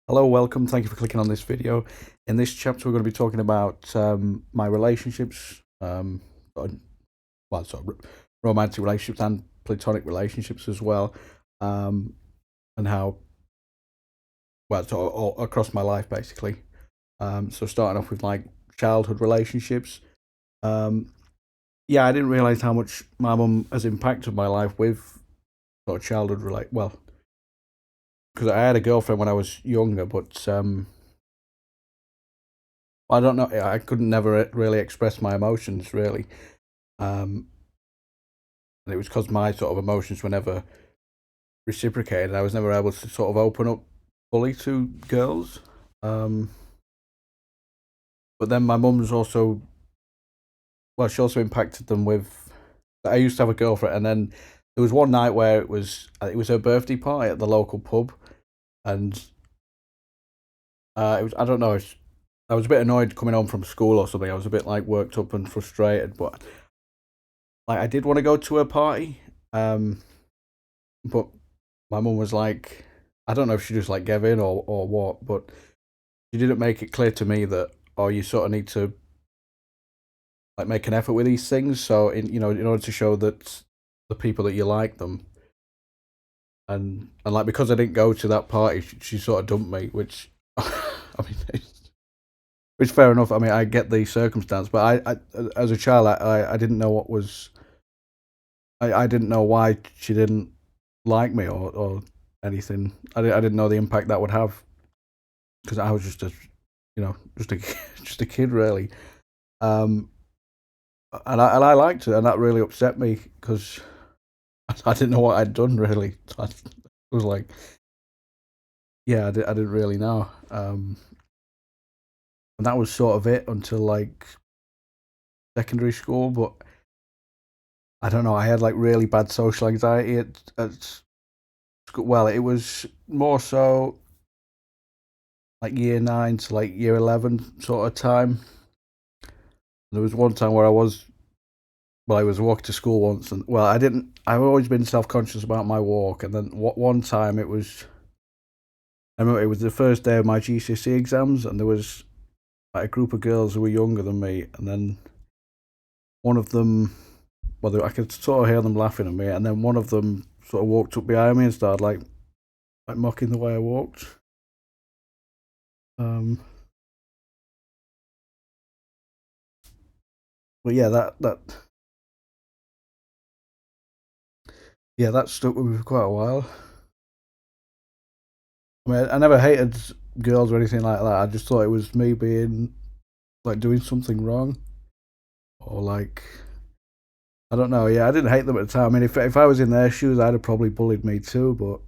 Hello, welcome. Thank you for clicking on this video. In this chapter, we're going to be talking about my relationships, sort of- well, sort of romantic relationships and platonic relationships as well, um, and how, well, sort of all across my life, basically. So starting off with like childhood relationships. Um, yeah, I didn't realize how much my mum has impacted my life with sort of childhood well, because I had a girlfriend when I was younger, but I don't know. I couldn't never really express my emotions really, um, and it was because my sort of emotions were never reciprocated. I was never able to sort of open up fully to girls. Um, but then my mum's also, well, she also impacted them with. I used to have a girlfriend, and then there was one night where it was her birthday party at the local pub, and it was, I don't know. I was a bit annoyed coming home from school or something. I was a bit like worked up and frustrated, but like I did want to go to her party. But my mum was like, I don't know if she just like gave in or what, but she didn't make it clear to me that, oh, you sort of need to like make an effort with these things. So in order to show that the people that you like them, and like because I didn't go to that party, she sort of dumped me, which I mean, which fair enough. I mean, I get the circumstance, but I as a child, I didn't know what was, I didn't know why she didn't like me or anything. I didn't know the impact that would have because I was just just a just a kid really. Um, and I liked it, and that really upset me because I didn't know what I'd done really. I was like, yeah, I didn't really know. And that was sort of it until like secondary school. But I don't know. I had like really bad social anxiety at school. Well, it was more so like year 9 to like year 11 sort of time. There was one time where I was walking to school once, and well, I didn't. I've always been self-conscious about my walk, and then one time it was. I remember it was the first day of my GCSE exams, and there was like a group of girls who were younger than me, and then one of them, well, I could sort of hear them laughing at me, and then one of them sort of walked up behind me and started like mocking the way I walked. Um, but yeah, that stuck with me for quite a while. I mean, I never hated girls or anything like that. I just thought it was me being like doing something wrong, or like I don't know. Yeah, I didn't hate them at the time. I mean, if I was in their shoes, I'd have probably bullied me too. But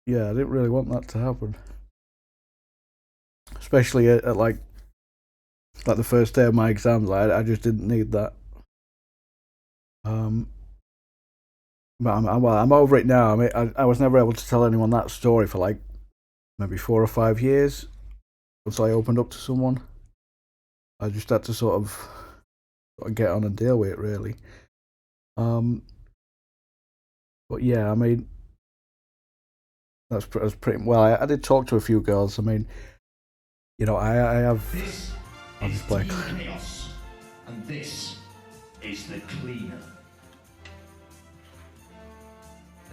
yeah, I didn't really want that to happen, especially at like the first day of my exams. I just didn't need that. Um, but I'm over it now. I mean, I was never able to tell anyone that story for like maybe 4 or 5 years until I opened up to someone. I just had to sort of get on and deal with it, really. Um, but yeah, I mean, that's pretty well. I did talk to a few girls. I mean, I have. This I'll is just play. Team Chaos, and this is the Cleaner.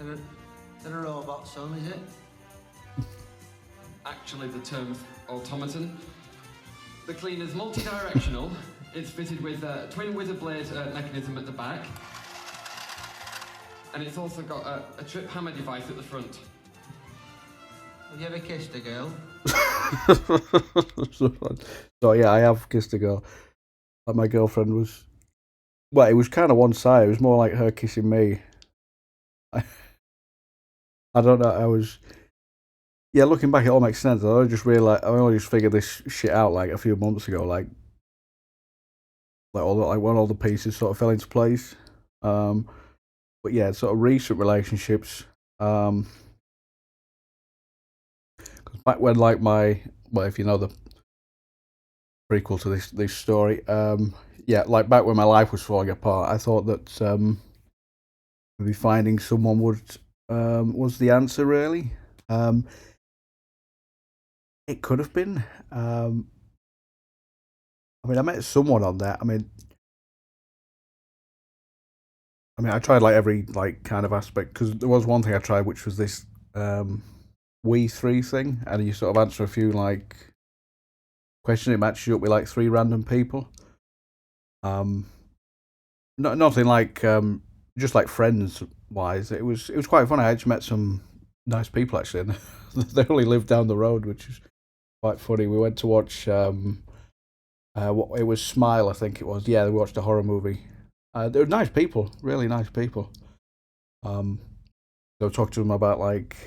Is a robot son, is it? Actually the term automaton. The cleaner's multi-directional. It's fitted with a twin wither blade mechanism at the back. And it's also got a trip hammer device at the front. Have you ever kissed a girl? So yeah, I have kissed a girl. Like my girlfriend was. Well, it was kind of one side. It was more like her kissing me. I, I don't know. I was. Yeah, looking back, it all makes sense. I only just figured this shit out like a few months ago. Like when all the pieces sort of fell into place. Um, but yeah, sort of recent relationships. 'Cause back when like if you know the prequel to this story, yeah, like back when my life was falling apart, I thought that maybe finding someone would was the answer really. Um, It could have been. I mean, I met someone on there. I tried like every like kind of aspect because there was one thing I tried, which was this We Three thing, and you sort of answer a few like questions. It matches you up with like three random people. Um, nothing like just like friends wise. It was quite fun. I actually met some nice people actually, and they only lived down the road, which is quite funny. We went to watch what it was Smile, I think it was. Yeah, we watched a horror movie. They were nice people, really nice people. Um, so I talked to them about like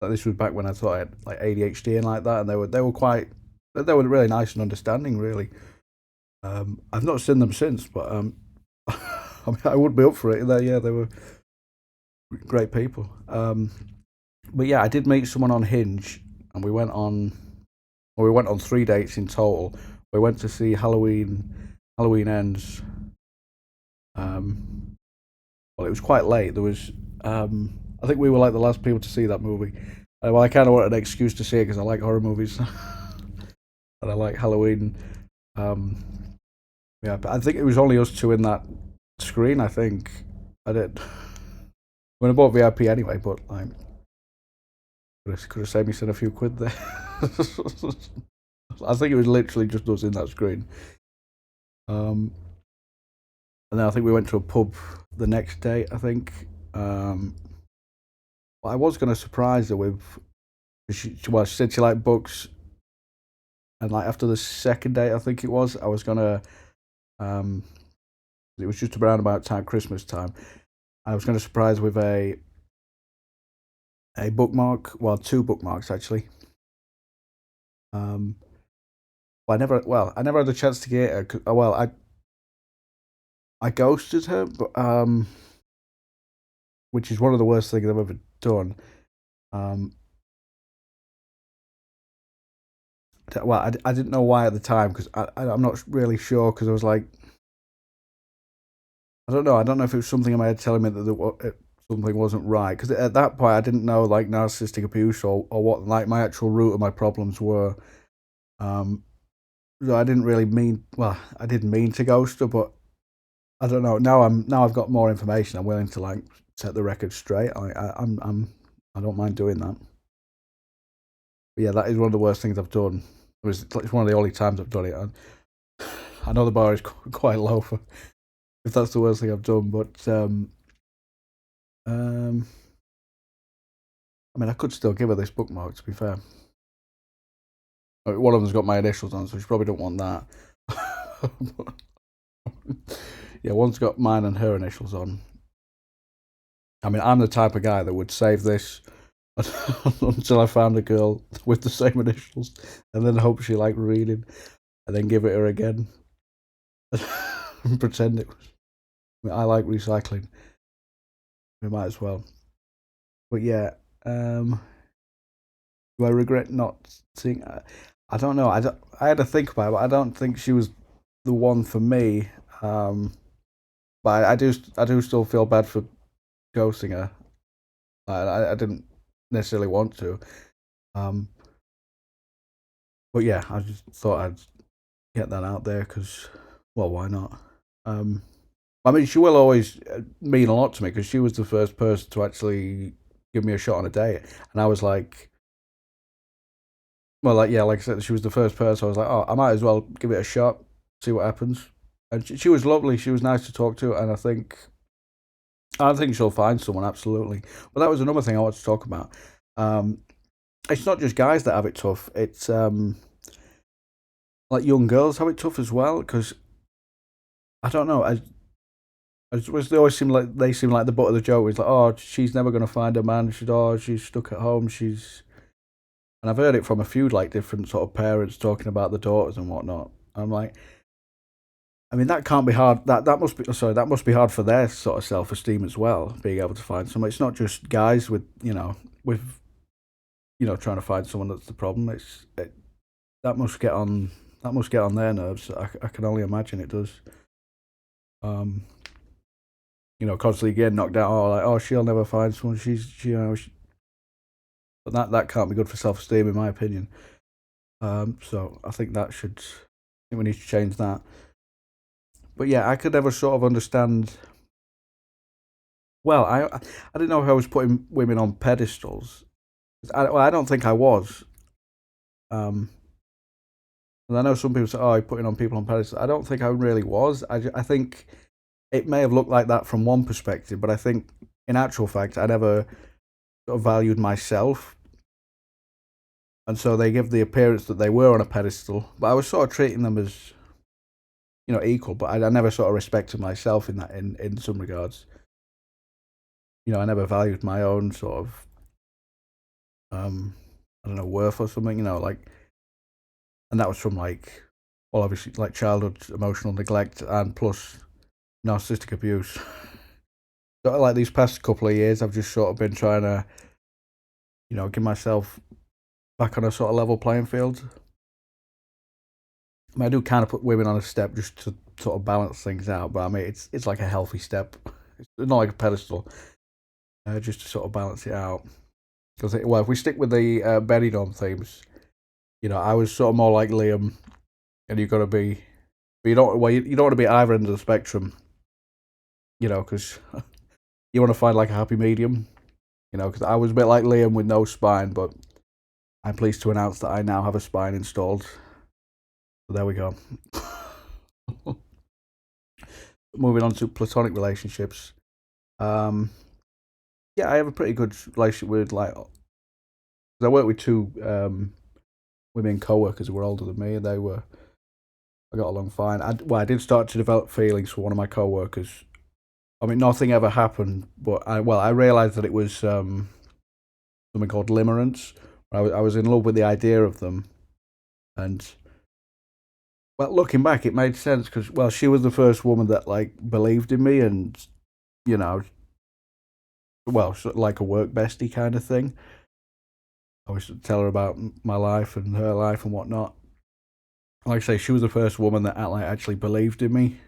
this was back when I thought I had like ADHD and like that, and they were really nice and understanding. Really, I've not seen them since, but I mean, I would be up for it. They were great people. But yeah, I did meet someone on Hinge, and we went on 3 dates in total. We went to see Halloween Ends. Um, well, it was quite late. I think we were like the last people to see that movie. Well, I kind of wanted an excuse to see it because I like horror movies and I like Halloween. Um, yeah, but I think it was only us two in that screen. I think I did. When I bought VIP anyway, but like could have saved me a few quid there. I think it was literally just us in that screen. Um, and then I think we went to a pub the next day. I think. Well, I was going to surprise her with. She said she liked books, and like after the second date, I think it was, I was gonna. Um, it was just around about time Christmas time. I was going to surprise with a bookmark. Well, two bookmarks actually. Um, I never had a chance to get her. Well, I ghosted her, but which is one of the worst things I've ever done. Um, well, I didn't know why at the time because I'm not really sure because I was like, I don't know. I don't know if it was something in my head telling me that something wasn't right. Because at that point, I didn't know like narcissistic abuse or what like my actual root of my problems were. Um, so I didn't really mean. Well, I didn't mean to ghost her, but I don't know. Now I've got more information. I'm willing to like set the record straight. I don't mind doing that. But yeah, that is one of the worst things I've done. It's one of the only times I've done it. I know the bar is quite low for if that's the worst thing I've done, but um, I mean, I could still give her this bookmark. To be fair, one of them's got my initials on, so she probably don't want that. Yeah, one's got mine and her initials on. I mean, I'm the type of guy that would save this until I found a girl with the same initials, and then hope she liked reading, and then give it her again, and pretend it was. I mean, I like recycling. We might as well. But yeah, do I regret not seeing? I don't know. I had to think about it, but I don't think she was the one for me. Um, but I do still feel bad for ghosting her. I didn't necessarily want to. Um, but yeah, I just thought I'd get that out there because, well, why not? Um, I mean, she will always mean a lot to me because she was the first person to actually give me a shot on a date, and I was like, well, like yeah, like I said, she was the first person. I was like, oh, I might as well give it a shot, see what happens. And she was lovely. She was nice to talk to, and I think she'll find someone absolutely. But that was another thing I wanted to talk about. Um, it's not just guys that have it tough. It's like young girls have it tough as well. Because I don't know. They always seem like the butt of the joke. It's like, oh, she's never going to find a man. She's stuck at home. And I've heard it from a few like different sort of parents talking about the daughters and whatnot. I'm like, I mean, that can't be hard. That must be hard for their sort of self esteem as well. Being able to find someone. It's not just guys with with trying to find someone that's the problem. That must get on that must get on their nerves. I can only imagine it does. Um, constantly getting knocked out. Oh, like she'll never find someone. But that can't be good for self esteem, in my opinion. So I think we need to change that. But yeah, I could never sort of understand. Well, I didn't know if I was putting women on pedestals. I don't think I was. Um, and I know some people say, "Oh, you're putting on people on pedestals." I don't think I really was. I think it may have looked like that from one perspective, but I think in actual fact, I never sort of valued myself, and so they give the appearance that they were on a pedestal. But I was sort of treating them as equal. But I never sort of respected myself in that in some regards. I never valued my own sort of I don't know, worth or something. Like, and that was from like, well, obviously like childhood emotional neglect and plus narcissistic abuse. So like these past couple of years, I've just sort of been trying to, give myself back on a sort of level playing field. I do kind of put women on a step just to sort of balance things out, but I mean it's like a healthy step. It's not like a pedestal, just to sort of balance it out. Because if we stick with the Benidorm themes, I was sort of more like Liam, and you've got to be, but you don't want to be either end of the spectrum, because you want to find like a happy medium, because I was a bit like Liam with no spine, but I'm pleased to announce that I now have a spine installed. So there we go. Moving on to platonic relationships. Yeah, I have a pretty good relationship with like. I work with two women co-workers who were older than me, and I got along fine. I did start to develop feelings for one of my co-workers. I mean, nothing ever happened, but I realised that it was something called limerence. I was in love with the idea of them, and well, looking back, it made sense because she was the first woman that like believed in me, and you know, sort of like a work bestie kind of thing. I always tell her about my life and her life and whatnot. Like I say, she was the first woman that like actually believed in me,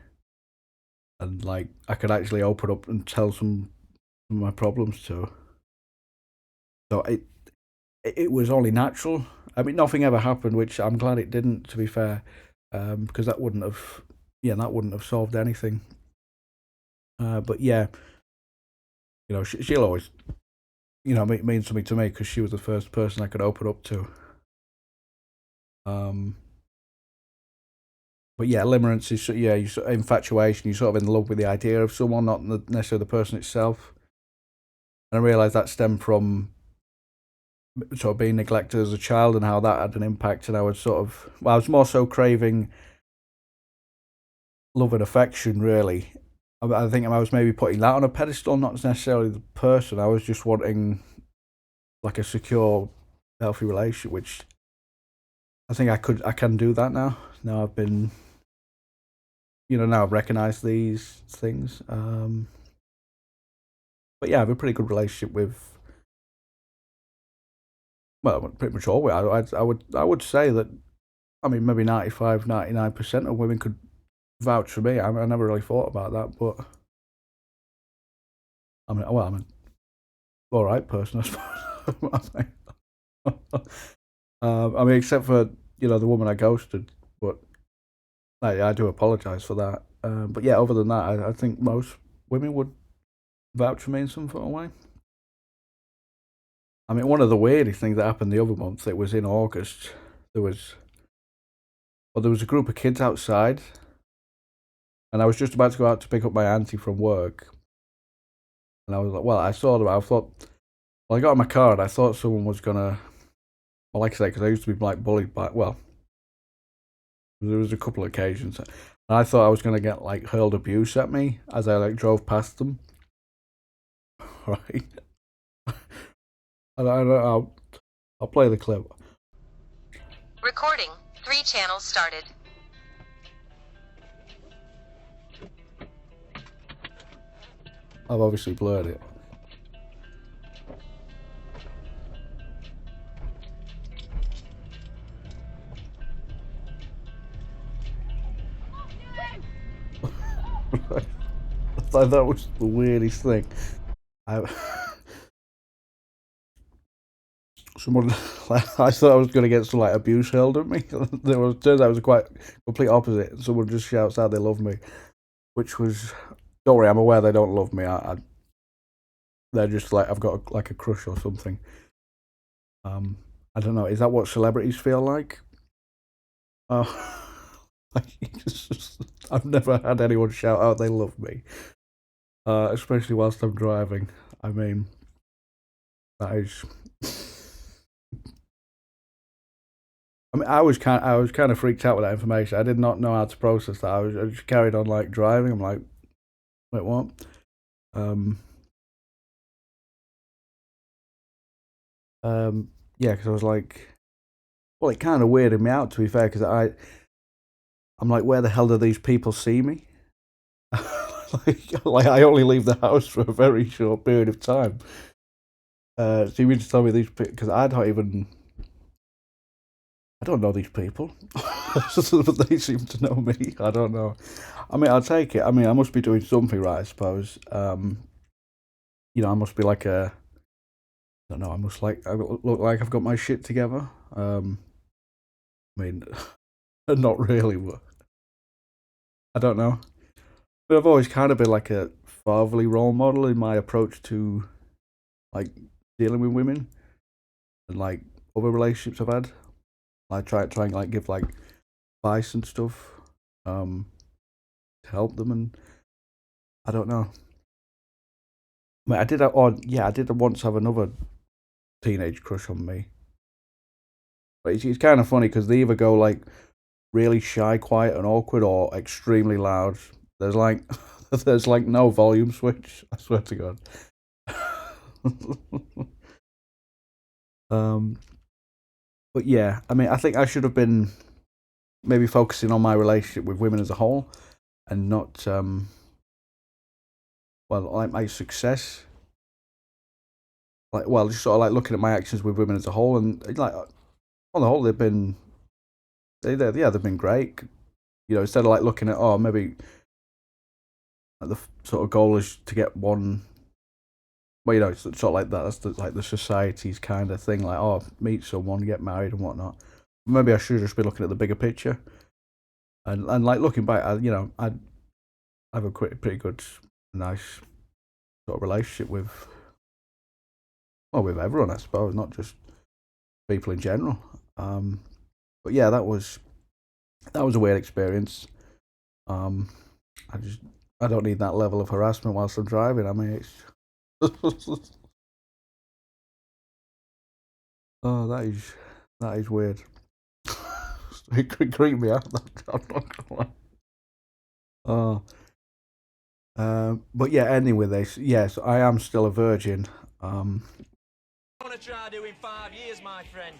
and like I could actually open up and tell some of my problems to her. So it was only natural. I mean, nothing ever happened, which I'm glad it didn't. To be fair, because that wouldn't have solved anything. But yeah, she'll always mean something to me because she was the first person I could open up to. But yeah, limerence is you sort of infatuation. You're sort of in love with the idea of someone, not necessarily the person itself. And I realised that stemmed from sort of being neglected as a child and how that had an impact. And I was I was more so craving love and affection, really. I think I was maybe putting that on a pedestal, not necessarily the person. I was just wanting like a secure, healthy relationship, which I think I can do that now. Now I've been, now I've recognised these things. But yeah, I have a pretty good relationship with, well, pretty much all. I would say that, I mean, maybe 95, 99% of women could vouch for me. I never really thought about that, but I'm an all right person, I suppose. I mean, except for the woman I ghosted, but I do apologise for that. But yeah, other than that, I think most women would vouch for me in some sort of way. I mean, one of the weirdest things that happened the other month, it was in August. There was a group of kids outside, and I was just about to go out to pick up my auntie from work, and I was like, well, I saw them. I thought, well, I got in my car, and I thought someone was gonna, well, like I say, because I used to be like bullied by, well, there was a couple of occasions, and I thought I was gonna get like hurled abuse at me as I like drove past them, right? I'll play the clip. Recording. 3 channels started. I've obviously blurred it. I thought that was the weirdest thing. Someone I thought I was going to get some like abuse hurled at me. Turns out it was quite complete opposite. Someone just shouts out they love me, which was, don't worry, I'm aware they don't love me. They're just like I've got like a crush or something. I don't know. Is that what celebrities feel like? Oh, I've never had anyone shout out they love me, especially whilst I'm driving. I mean, that is. I mean, I was kind of freaked out with that information. I did not know how to process that. I just carried on like driving. I'm like, wait, what? Um, yeah, because I was like, well, it kind of weirded me out to be fair, because I'm like, where the hell do these people see me? like I only leave the house for a very short period of time. So you mean to tell me these people? Because I don't know these people. But they seem to know me. I don't know. I mean, I'll take it. I mean, I must be doing something right, I suppose. I must be like a. I don't know. I look like I've got my shit together. I mean, not really, but I don't know. But I've always kind of been like a fatherly role model in my approach to like dealing with women and like other relationships I've had. I try and like give like advice and stuff to help them, and I don't know. I mean, I did once have another teenage crush on me, but it's kind of funny because they either go like really shy, quiet, and awkward, or extremely loud. There's like there's like no volume switch. I swear to God. um, but yeah, I mean, I think I should have been maybe focusing on my relationship with women as a whole, and not like my success. Like, well, just sort of like looking at my actions with women as a whole, and like on the whole, they've been great. Instead of like looking at maybe like, the sort of goal is to get one. Well, it's sort of like that. That's like the society's kind of thing. Like, meet someone, get married, and whatnot. Maybe I should just be looking at the bigger picture, and like looking back, I have a pretty good, nice sort of relationship with everyone, I suppose, not just people in general. But yeah, that was a weird experience. Um, I don't need that level of harassment whilst I'm driving. I mean, it's oh, that is weird. It creeped me out. I'm not gonna lie. Oh, but yeah. Anyway, yes, I am still a virgin. I want to try doing 5 years, my friend.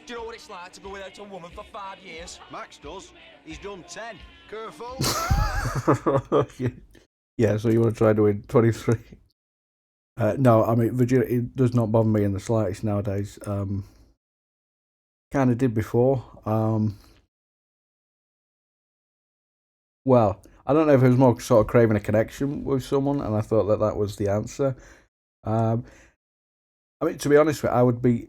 Do you know what it's like to go without a woman for 5 years? Max does. He's done 10. Careful. Yeah, so you want to try doing 23? No, I mean, virginity does not bother me in the slightest nowadays. Kind of did before. Well, I don't know if it was more sort of craving a connection with someone, and I thought that was the answer. I mean, to be honest with you, I would be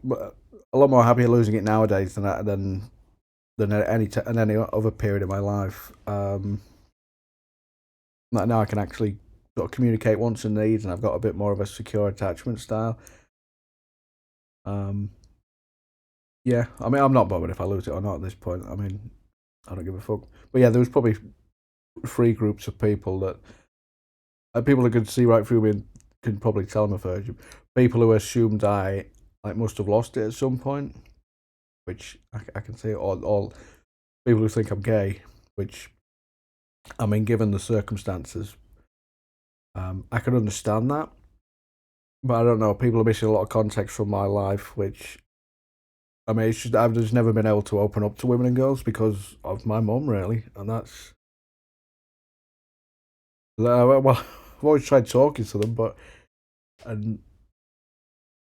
a lot more happy losing it nowadays than at any other period in my life. Like now I can actually sort of communicate wants and needs, and I've got a bit more of a secure attachment style. Yeah, I mean, I'm not bothered if I lose it or not at this point. I mean, I don't give a fuck. But yeah, there was probably 3 groups of people people that could see right through me and can probably tell I'm a virgin. People who assumed I like must have lost it at some point, which I can see, or people who think I'm gay, which I mean, given the circumstances, I can understand that. But I don't know. People are missing a lot of context from my life, which I mean, it's just I've just never been able to open up to women and girls because of my mum, really, and that's. Well, I've always tried talking to them, and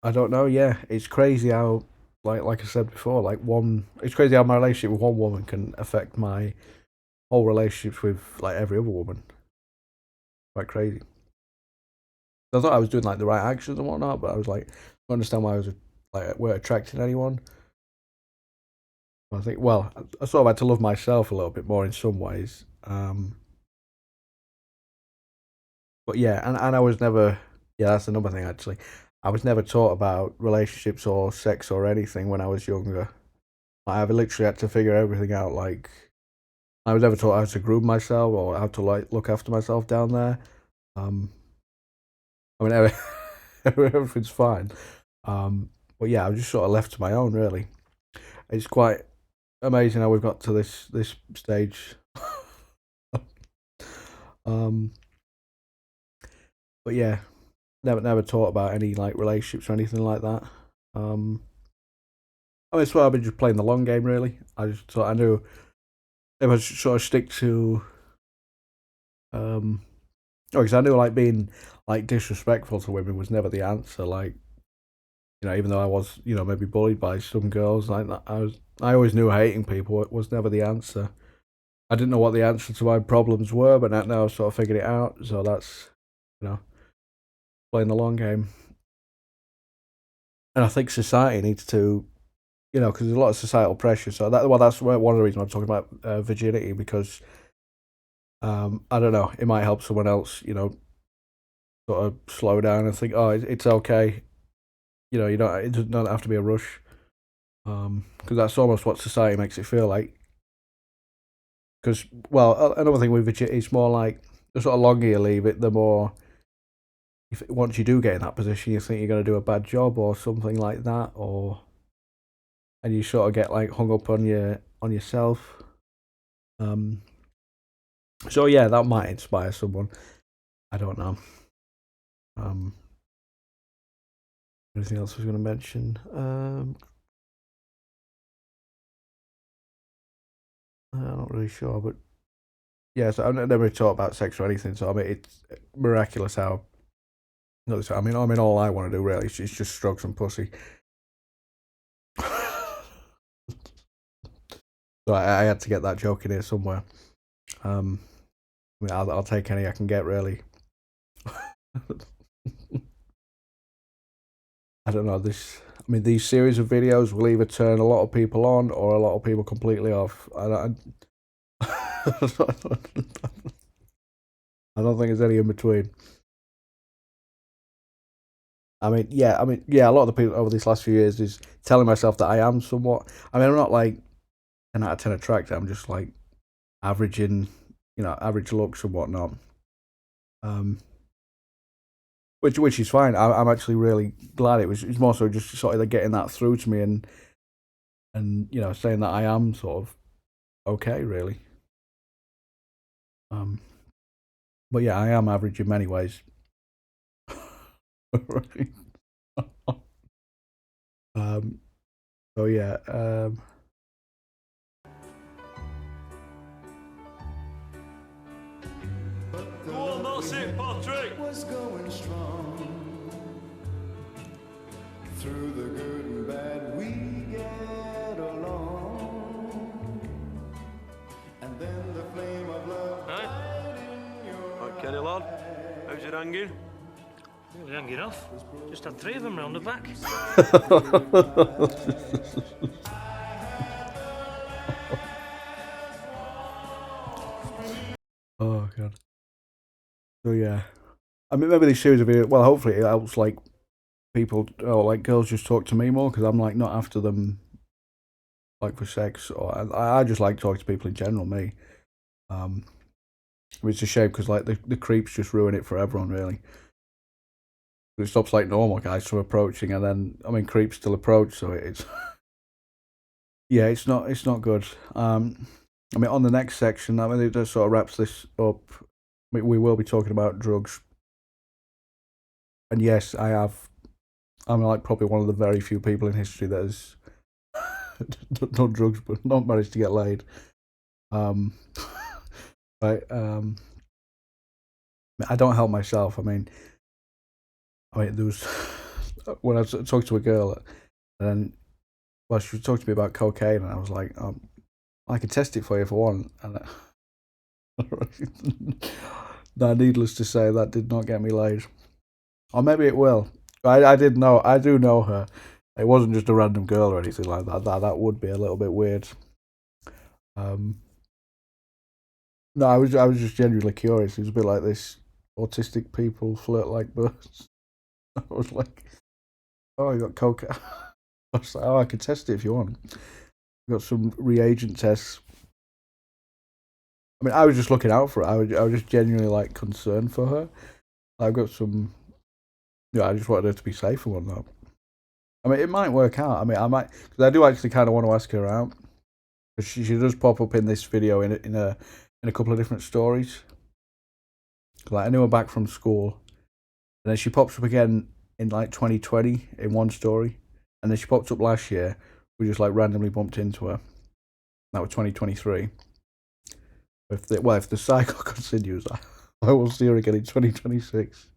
I don't know. Yeah, it's crazy how, like I said before, it's crazy how my relationship with one woman can affect my whole relationships with like every other woman. Quite crazy. I thought I was doing like the right actions and whatnot, but I was like, I understand why I was like weren't attracting anyone. I think, well, I sort of had to love myself a little bit more in some ways. But yeah, and I was never, yeah, that's another thing actually. I was never taught about relationships or sex or anything when I was younger. I've literally had to figure everything out. Like, I was never taught how to groom myself or how to like look after myself down there. Um, I mean, everything's fine. But yeah, I was just sort of left to my own. Really, it's quite amazing how we've got to this stage. um, but yeah, never taught about any like relationships or anything like that. I mean, so I've been just playing the long game. Really, I just thought I knew if I sort of stick to because I knew like being like disrespectful to women was never the answer. Like, even though I was, maybe bullied by some girls, like I always knew hating people was never the answer. I didn't know what the answer to my problems were, but now I've sort of figured it out. So that's, you know, playing the long game. And I think society needs to, because there's a lot of societal pressure. So that's one of the reasons I'm talking about virginity, because I don't know, it might help someone else, sort of slow down and think, oh, it's okay. You don't. It doesn't have to be a rush. Because that's almost what society makes it feel like. Because, well, another thing with virginity, it's more like the sort of longer you leave it, the more, if once you do get in that position, you think you're going to do a bad job or something like that, and you sort of get like hung up on yourself. So yeah, that might inspire someone. I don't know. Anything else I was going to mention? I'm not really sure, but yeah, so I've never really talked about sex or anything. So I mean, it's miraculous how. No, I mean, all I want to do really is just stroke some pussy. So I had to get that joke in here somewhere. I mean, I'll take any I can get, really. I don't know this. I mean, these series of videos will either turn a lot of people on or a lot of people completely off. I don't think there's any in between. I mean, yeah. A lot of the people over these last few years is telling myself that I am somewhat. I mean, I'm not like 10 out of 10 attractive. I'm just like averaging, average looks and whatnot. Which is fine. I'm actually really glad it's more so just sort of getting that through to me and saying that I am sort of okay, really. But yeah, I am average in many ways. Right. So yeah. Go on, that's it, Patrick. Was going strong. Through the good and bad we get along. And then the flame of love died in your Right, Kenny lad, how's it hanging? We're hanging off. Just had 3 of them round the back. Oh god. So yeah, I mean, maybe these series of videos. Well, hopefully it helps like people or like girls just talk to me more, because I'm like not after them like for sex, or I just like talking to people in general. Me, it's a shame because like the creeps just ruin it for everyone, really. It stops like normal guys from approaching, and then I mean creeps still approach, so it's yeah, it's not good. I mean, on the next section, I mean, it just sort of wraps this up. I mean, we will be talking about drugs, and yes, I'm like probably one of the very few people in history that has done drugs but not managed to get laid. Right. I don't help myself. I mean, there was when I was talking to a girl, and well, she was talking to me about cocaine, and I was like, I could test it for you for one, and now, needless to say, that did not get me laid. Or maybe it will. I do know her, It wasn't just a random girl or anything like that. That would be a little bit weird. No, I was just genuinely curious. It was a bit like this: autistic people flirt like birds. I was like, oh, I got coke. I was like, oh, I can test it if you want. Got some reagent tests. I mean, I was just looking out for it. I was just genuinely like concerned for her. I've got some. Yeah, I just wanted her to be safe and whatnot. I mean, it might work out. I mean, I might, because I do actually kind of want to ask her out. Because she does pop up in this video in a couple of different stories. Like I knew her back from school, and then she pops up again in like 2020 in one story, and then she popped up last year. We just like randomly bumped into her. That was 2023. If the cycle continues, I will see her again in 2026.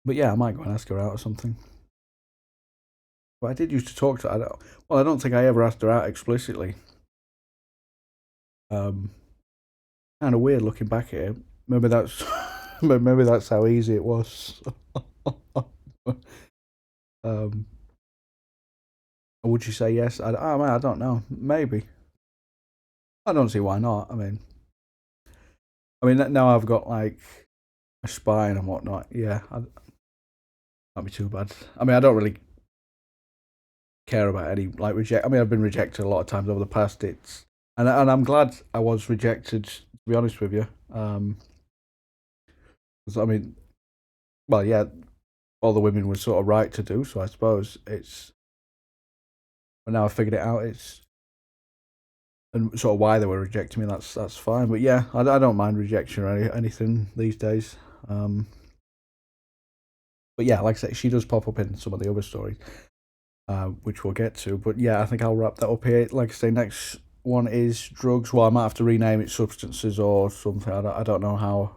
But yeah, I might go and ask her out or something. But I did used to talk to her. I don't think I ever asked her out explicitly. Kind of weird looking back at it. Maybe that's maybe that's how easy it was. Would you say yes? I don't know. Maybe. I don't see why not. I mean, now I've got like a spine and whatnot. Yeah, that'd be too bad. I mean, I don't really care about any like reject. I mean, I've been rejected a lot of times over the past. And I'm glad I was rejected. To be honest with you, 'cause, I mean, well, yeah, all the women were sort of right to do so. I suppose but now I figured it out. And sort of why they were rejecting me. That's fine. But yeah, I don't mind rejection or anything these days. But yeah, like I say, she does pop up in some of the other stories, which we'll get to. But yeah, I think I'll wrap that up here. Like I say, next one is drugs. Well, I might have to rename it substances or something. I don't know how,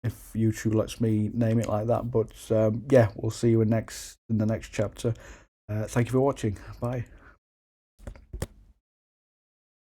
if YouTube lets me name it like that. But yeah, we'll see you in the next chapter. Thank you for watching. Bye.